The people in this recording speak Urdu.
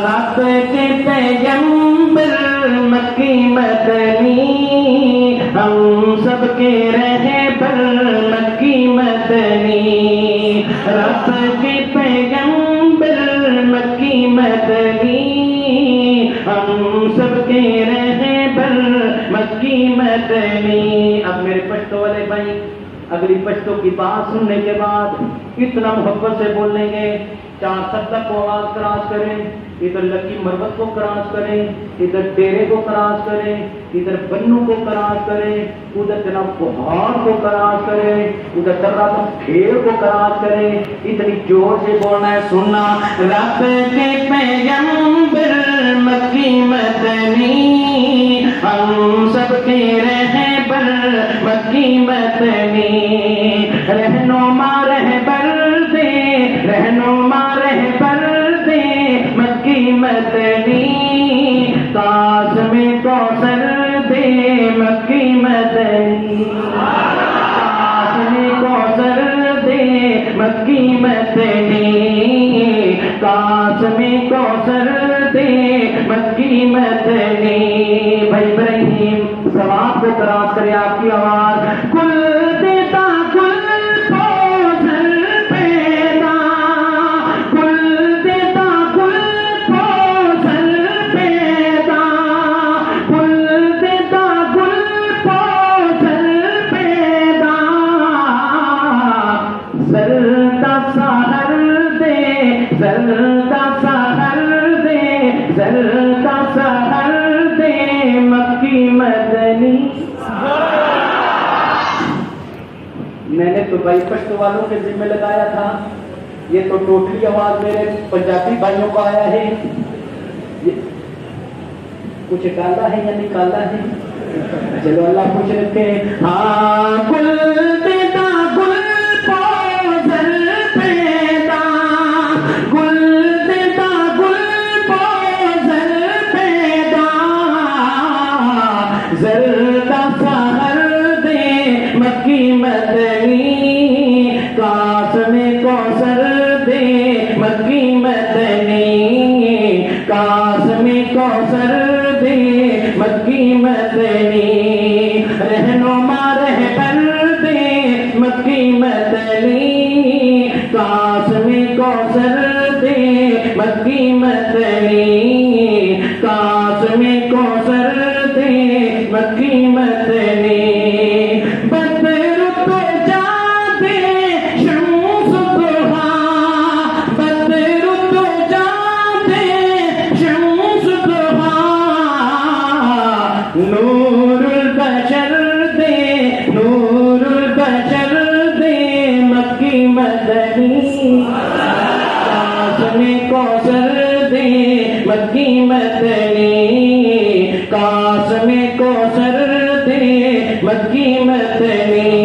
رب کے پیغمبر مکی مدنی، ہم سب کے رہبر مکی مدنی، رب کے پیغمبر مکی مدنی، ہم سب کے رہبر مکی مدنی۔ اب میرے پشتو والے بھائی اگلی پشتوں کی بات سننے کے بعد اتنا محبت سے بولیں گے، چار سبدہ کو آواز کراس کریں، ادھر لکی مربت کو کراس کریں، ادھر ڈیرے کو کراس کریں، ادھر بنو کو کراس کریں، ادھر جناب پہاڑ کو کراس کریں، ادھر دراتم پھیر کو کراس کریں۔ اتنی زور سے بولنا ہے، سننا۔ رب کے پیغمبر مکی مدنی، ہم سب کے رہبر مکی مدنی، رہنما رہبر دے، رہنما رہبر دے مکی مدنی، قاسم کوثر دے مکی مدنی، قاسم کوثر دے مکی مدنی، قاسم کوثر دے مکی مدنی۔ بھائی ابراہیم ثواب کو کراس کرے آپ کی آواز۔ کل دیتا کل کوثر پیدا، کل دیتا کل کوثر پیدا، کل دیتا کل کوثر پیدا، زردہ سحر دے، زردہ سحر دے، زردہ سحر دے مکی مدنی۔ میں نے تو بھائی پشتو والوں کے ذمہ لگایا تھا، یہ تو ٹوٹلی آواز میرے پنجابی بھائیوں کو آیا ہے، کچھ ڈالا ہے یا نکالا ہے؟ چلو اللہ کچھ رکھے۔ ہاں کل دیتا کل کوثر پیدا، کل دیتا کل کوثر پیدا، زردہ سحر دے مکی مدنی، قاسم کوثر دے مکی مدنی، قاسم کوثر دے مکی مدنی، رہنما رہبر دے مکی مدنی، قاسم کوثر دے مکی مدنی، قاسم کوثر دے مکی مدنی۔ بدر تو جاتے شمس ضحا، بدر تو جاتے شمس ضحا، نور البشر دے، نور البشر دے مکی مدنی، قاسم کوثر دے مکی مدنی، قاسم کوثر دے مکی مدنی۔